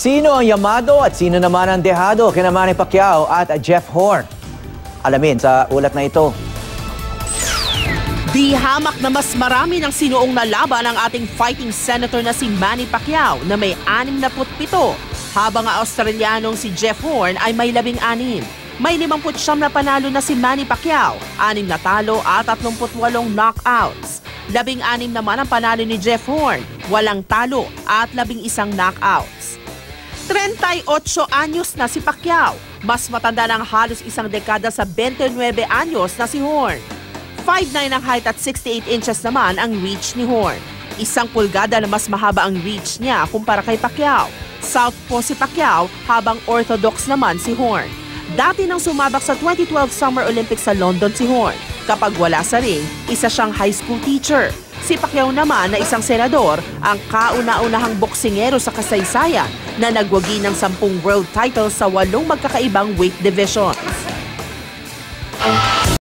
Sino ang yamado at sino naman ang dehado kina Manny Pacquiao at Jeff Horn? Alamin sa ulat na ito. Di hamak na mas marami ng sinuong na laban ang ating fighting senator na si Manny Pacquiao na may 67, habang ang Australianong si Jeff Horn ay may 16. May 59 na panalo na si Manny Pacquiao, 6 na talo at 38 knockouts. 16 naman ang panalo ni Jeff Horn, walang talo at 11 knockouts. 38 anyos na si Pacquiao, mas matanda ng halos isang dekada sa 29 anyos na si Horn. 5'9" ang height at 68 inches naman ang reach ni Horn. 1 pulgada na mas mahaba ang reach niya kumpara kay Pacquiao. Southpaw si Pacquiao habang orthodox naman si Horn. Dati nang sumabak sa 2012 Summer Olympics sa London si Horn. Kapag wala sa ring, isa siyang high school teacher. Si Pacquiao naman na isang senador, ang kauna-unahang boksingero sa kasaysayan na nagwagi ng 10 world titles sa 8 magkakaibang weight divisions.